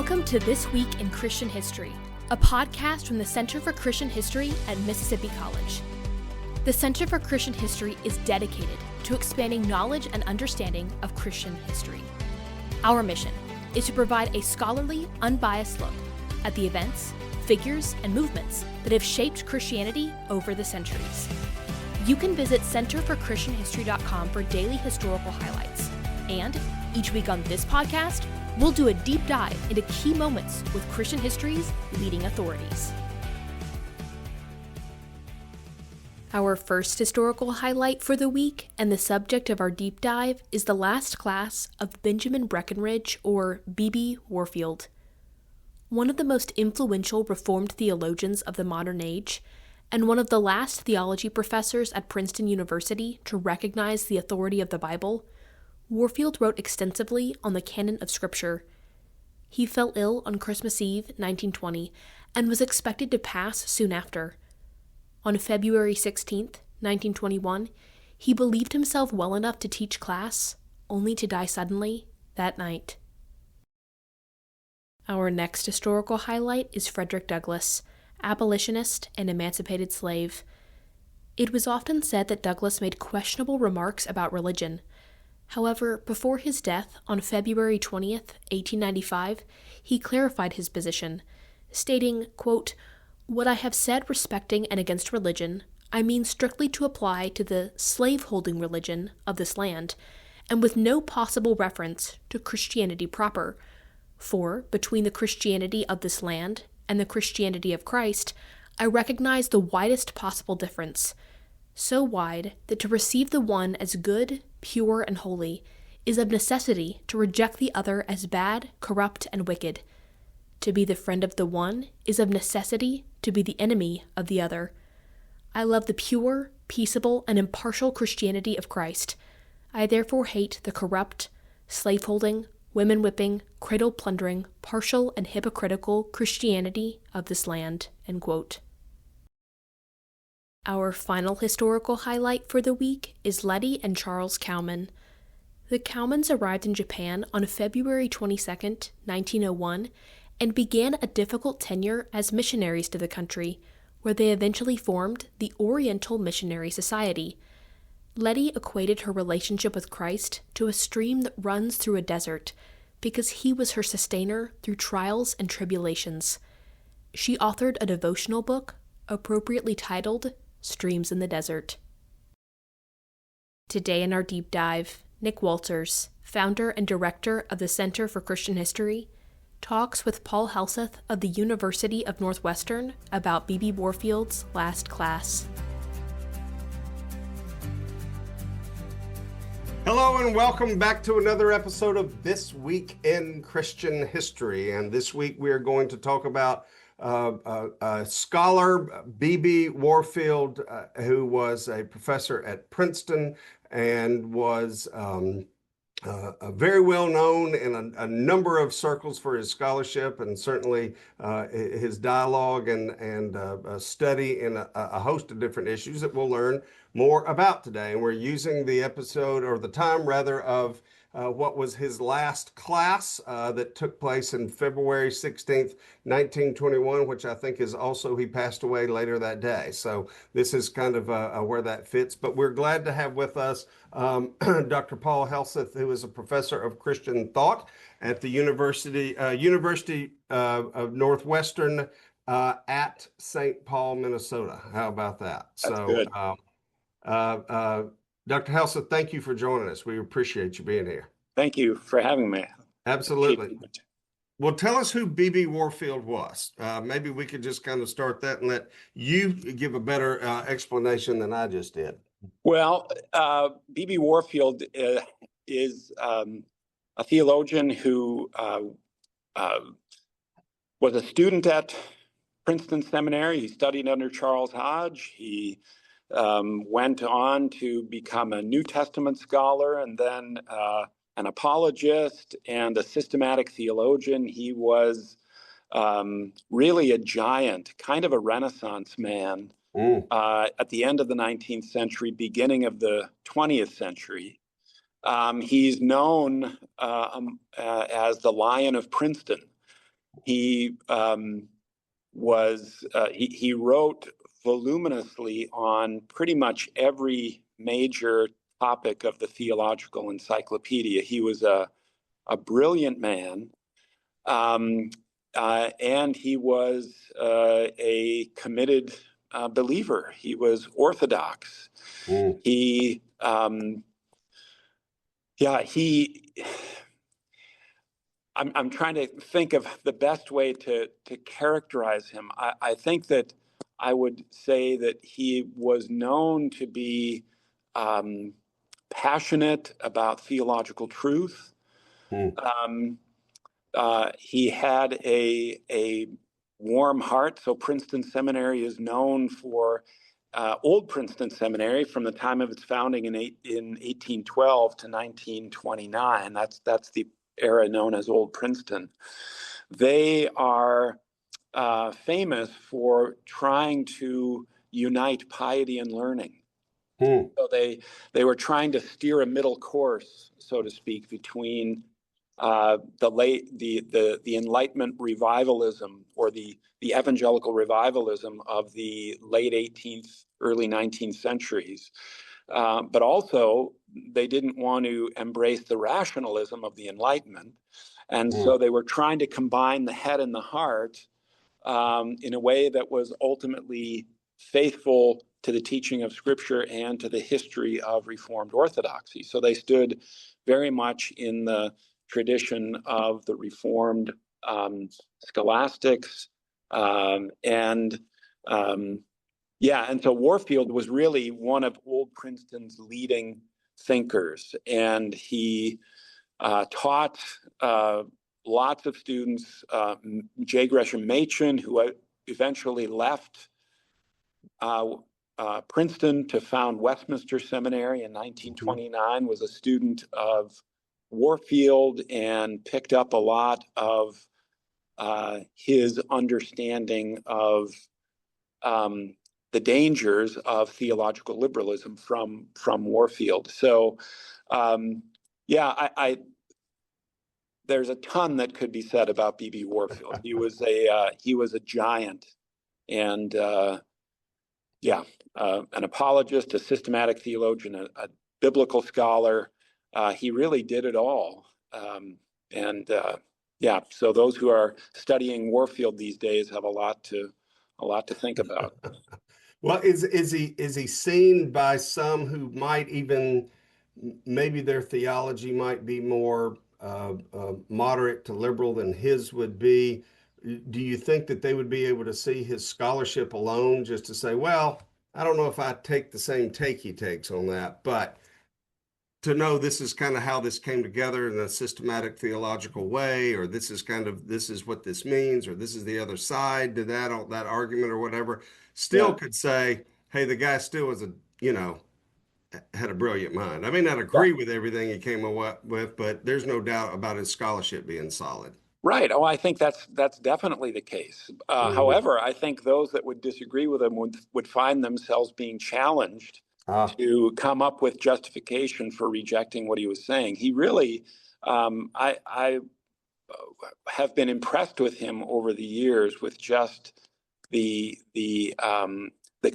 Welcome to This Week in Christian History, a podcast from the Center for Christian History at Mississippi College. The Center for Christian History is dedicated to expanding knowledge and understanding of Christian history. Our mission is to provide a scholarly, unbiased look at the events, figures, and movements that have shaped Christianity over the centuries. You can visit centerforchristianhistory.com for daily historical highlights. And each week on this podcast, we'll do a deep dive into key moments with Christian history's leading authorities. Our first historical highlight for the week and the subject of our deep dive is the last class of Benjamin Breckinridge, or B.B. Warfield. One of the most influential Reformed theologians of the modern age, and one of the last theology professors at Princeton University to recognize the authority of the Bible, Warfield wrote extensively on the canon of Scripture. He fell ill on Christmas Eve, 1920, and was expected to pass soon after. On February 16, 1921, he believed himself well enough to teach class, only to die suddenly that night. Our next historical highlight is Frederick Douglass, abolitionist and emancipated slave. It was often said that Douglass made questionable remarks about religion. However, before his death on February 20th, 1895, he clarified his position, stating, quote, "What I have said respecting and against religion, I mean strictly to apply to the slave-holding religion of this land, and with no possible reference to Christianity proper. For, between the Christianity of this land and the Christianity of Christ, I recognize the widest possible difference, so wide that to receive the one as good, pure, and holy is of necessity to reject the other as bad, corrupt, and wicked. To be the friend of the one is of necessity to be the enemy of the other. I love the pure, peaceable, and impartial Christianity of Christ. I therefore hate the corrupt, slaveholding, women-whipping, cradle-plundering, partial, and hypocritical Christianity of this land." End quote. Our final historical highlight for the week is Letty and Charles Cowman. The Cowmans arrived in Japan on February 22, 1901, and began a difficult tenure as missionaries to the country, where they eventually formed the Oriental Missionary Society. Letty equated her relationship with Christ to a stream that runs through a desert, because he was her sustainer through trials and tribulations. She authored a devotional book, appropriately titled Streams in the Desert. Today in our deep dive, Nick Walters, founder and director of the Center for Christian History, talks with Paul Helseth of the University of Northwestern about B.B. Warfield's last class. Hello and welcome back to another episode of This Week in Christian History. And this week we are going to talk about scholar B.B. Warfield, who was a professor at Princeton and was very well known in a number of circles for his scholarship and certainly his dialogue and study in a host of different issues that we'll learn more about today. And we're using the episode, or the time rather, of what was his last class that took place in February 16th, 1921, which I think is also, he passed away later that day. So this is kind of where that fits. But we're glad to have with us Dr. Paul Helseth, who is a professor of Christian thought at the University of Northwestern at St. Paul, Minnesota. How about that? That's good. Dr. Helseth, thank you for joining us. We appreciate you being here. Thank you for having me. Absolutely. Well, tell us who B.B. Warfield was. Maybe we could just kind of start that and let you give a better explanation than I just did. Well, B.B. Warfield is a theologian who was a student at Princeton Seminary. He studied under Charles Hodge. He went on to become a New Testament scholar and then an apologist and a systematic theologian. He was really a giant, kind of a Renaissance man at the end of the 19th century, beginning of the 20th century. He's known as the Lion of Princeton He he wrote voluminously on pretty much every major topic of the theological encyclopedia. He was a brilliant man, and he was a committed believer. He was orthodox. He, I'm trying to think of the best way to characterize him. I think that I would say that he was known to be passionate about theological truth. He had a warm heart. So Princeton Seminary is known for Old Princeton Seminary from the time of its founding in 1812 to 1929. That's the era known as Old Princeton. They are famous for trying to unite piety and learning. So they were trying to steer a middle course, so to speak, between the Enlightenment revivalism, or the evangelical revivalism of the late 18th, early 19th centuries. But also, they didn't want to embrace the rationalism of the Enlightenment. And so they were trying to combine the head and the heart in a way that was ultimately faithful to the teaching of Scripture and to the history of Reformed orthodoxy. So they stood very much in the tradition of the Reformed scholastics. And so Warfield was really one of Old Princeton's leading thinkers. And he taught lots of students. J. Gresham Machen, who eventually left Princeton to found Westminster Seminary in 1929, was a student of Warfield and picked up a lot of his understanding of the dangers of theological liberalism from Warfield. So, there's a ton that could be said about B.B. Warfield. He was a giant, and an apologist, a systematic theologian, a biblical scholar. He really did it all. So those who are studying Warfield these days have a lot to think about. Well, is he seen by some who might even, maybe their theology might be more moderate to liberal than his would be? Do you think that they would be able to see his scholarship alone just to say, well, I don't know if I take the same take he takes on that, but to know this is kind of how this came together in a systematic theological way, or this is what this means, or this is the other side to that argument or whatever, still could say, hey, the guy still was had a brilliant mind. I may not agree with everything he came up with, but there's no doubt about his scholarship being solid. Right. Oh, I think that's definitely the case. However, I think those that would disagree with him would find themselves being challenged to come up with justification for rejecting what he was saying. He really, I have been impressed with him over the years with just the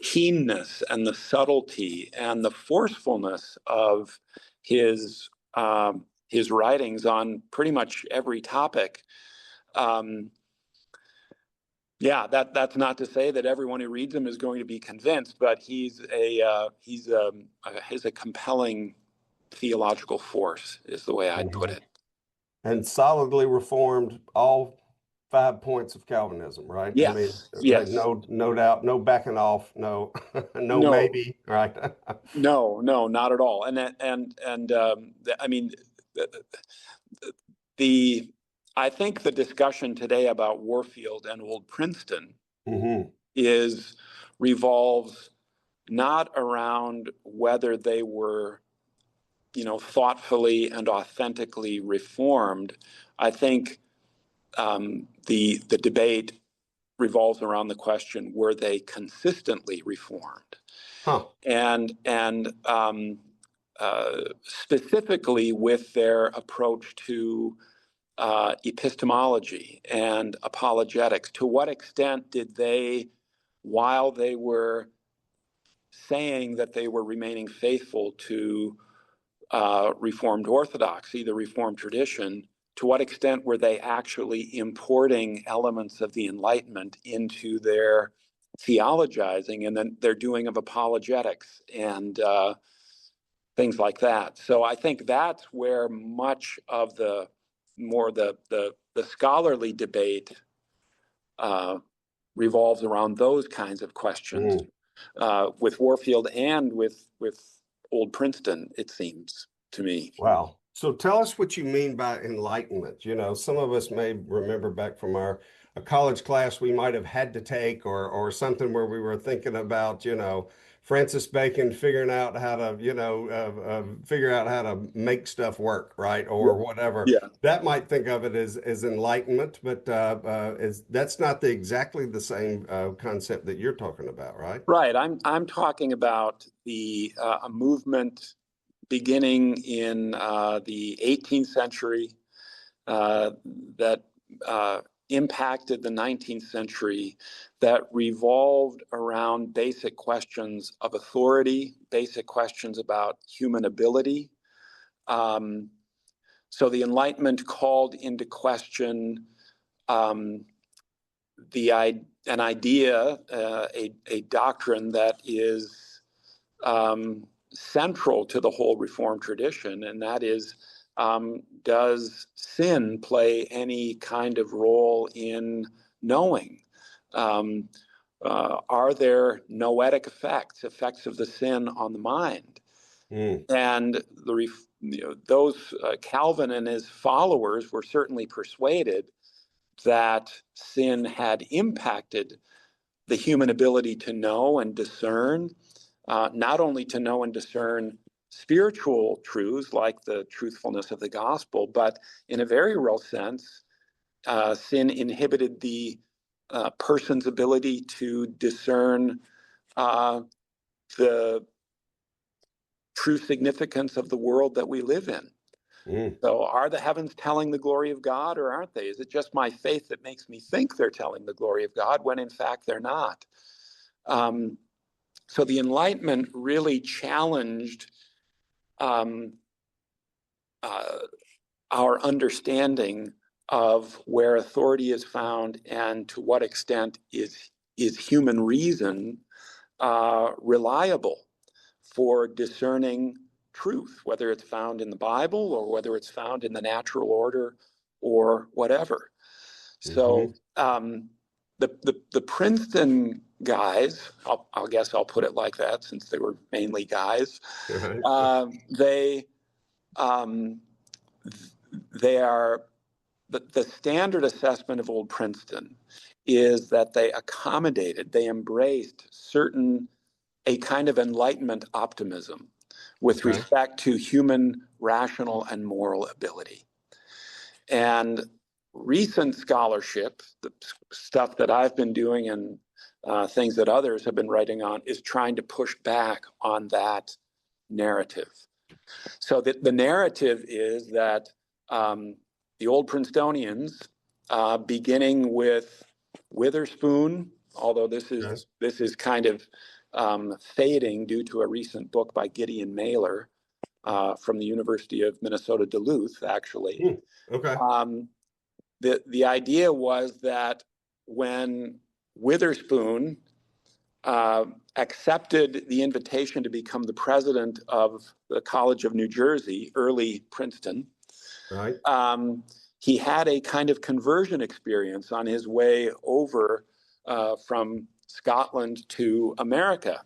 keenness and the subtlety and the forcefulness of his writings on pretty much every topic. That's not to say that everyone who reads him is going to be convinced, but he's a compelling theological force, is the way I'd put it. And solidly reformed all 5 points of Calvinism, right? Yes. No doubt, no backing off, no maybe, right? No, not at all. I think the discussion today about Warfield and Old Princeton revolves not around whether they were, thoughtfully and authentically reformed. I think the debate revolves around the question: were they consistently reformed? And specifically with their approach to epistemology and apologetics? To what extent did they, while they were saying that they were remaining faithful to Reformed orthodoxy, the Reformed tradition, to what extent were they actually importing elements of the Enlightenment into their theologizing and then their doing of apologetics and things like that? So I think that's where much of the scholarly debate revolves around those kinds of questions with Warfield and with old Princeton, it seems to me. Wow. So tell us what you mean by enlightenment. You know, some of us may remember back from a college class we might have had to take, or something where we were thinking about, you know, Francis Bacon figuring out how to, figure out how to make stuff work, right? Or whatever. Yeah. That might think of it as enlightenment, but that's not exactly the same concept that you're talking about, right? Right. I'm talking about a movement beginning in the 18th century that impacted the 19th century, that revolved around basic questions of authority, basic questions about human ability. So the Enlightenment called into question an idea, a doctrine that is central to the whole Reformed tradition, and that is, does sin play any kind of role in knowing? Are there noetic effects of the sin on the mind? And those Calvin and his followers were certainly persuaded that sin had impacted the human ability to know and discern, not only to know and discern spiritual truths like the truthfulness of the gospel, but in a very real sense, sin inhibited the person's ability to discern the true significance of the world that we live in. So are the heavens telling the glory of God, or aren't they? Is it just my faith that makes me think they're telling the glory of God when in fact they're not? So the Enlightenment really challenged our understanding of where authority is found and to what extent is human reason reliable for discerning truth, whether it's found in the Bible or whether it's found in the natural order or whatever. So the Princeton guys, I guess I'll put it like that since they were mainly guys, they are, the standard assessment of old Princeton is that they embraced a kind of Enlightenment optimism with respect to human rational and moral ability. And recent scholarship, the stuff that I've been doing and things that others have been writing on, is trying to push back on that narrative. So the narrative is that the old Princetonians, beginning with Witherspoon, although this is kind of fading due to a recent book by Gideon Mailer from the University of Minnesota Duluth, actually. The idea was that when Witherspoon accepted the invitation to become the president of the College of New Jersey, early Princeton, he had a kind of conversion experience on his way over from Scotland to America.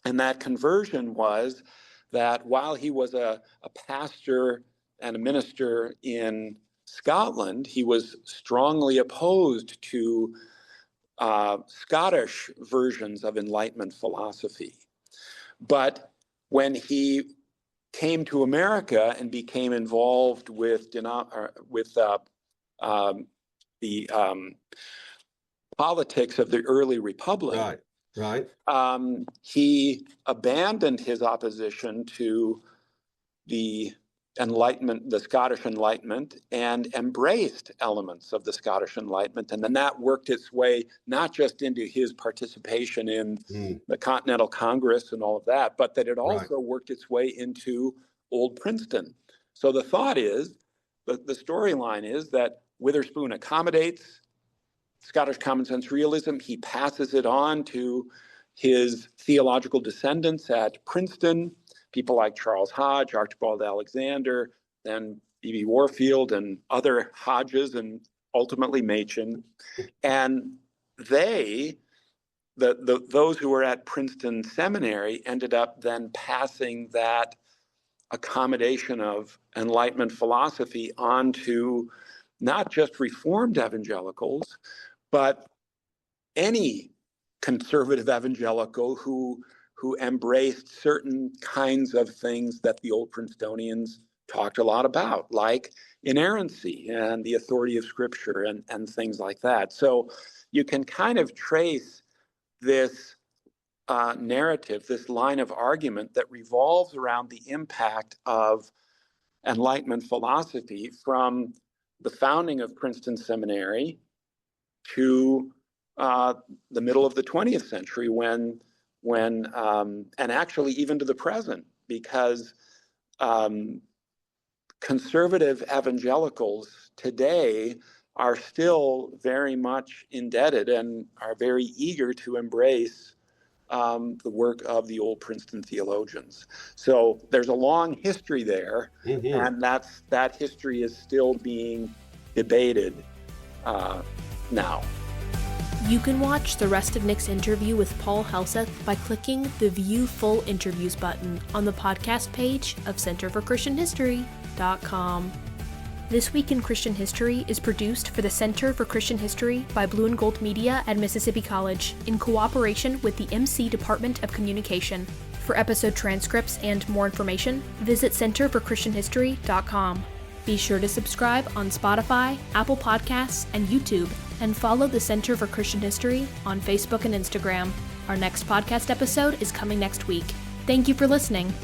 And that conversion was that while he was a pastor and a minister in Scotland, he was strongly opposed to Scottish versions of Enlightenment philosophy. But when he came to America and became involved with the politics of the early republic, he abandoned his opposition to the Enlightenment, the Scottish Enlightenment, and embraced elements of the Scottish Enlightenment. And then that worked its way not just into his participation in the Continental Congress and all of that, but that it also worked its way into Old Princeton. So the thought is, the storyline is that Witherspoon accommodates Scottish common sense realism. He passes it on to his theological descendants at Princeton, people like Charles Hodge, Archibald Alexander, then B.B. Warfield and other Hodges, and ultimately Machen. And they, those who were at Princeton Seminary, ended up then passing that accommodation of Enlightenment philosophy onto not just Reformed evangelicals, but any conservative evangelical who embraced certain kinds of things that the old Princetonians talked a lot about, like inerrancy and the authority of Scripture and things like that. So you can kind of trace this narrative, this line of argument that revolves around the impact of Enlightenment philosophy from the founding of Princeton Seminary to the middle of the 20th century, when and actually even to the present, because conservative evangelicals today are still very much indebted and are very eager to embrace the work of the old Princeton theologians. So there's a long history there, and that history is still being debated now. You can watch the rest of Nick's interview with Paul Helseth by clicking the View Full Interviews button on the podcast page of centerforchristianhistory.com. This Week in Christian History is produced for the Center for Christian History by Blue and Gold Media at Mississippi College in cooperation with the MC Department of Communication. For episode transcripts and more information, visit centerforchristianhistory.com. Be sure to subscribe on Spotify, Apple Podcasts, and YouTube, and follow the Center for Christian History on Facebook and Instagram. Our next podcast episode is coming next week. Thank you for listening.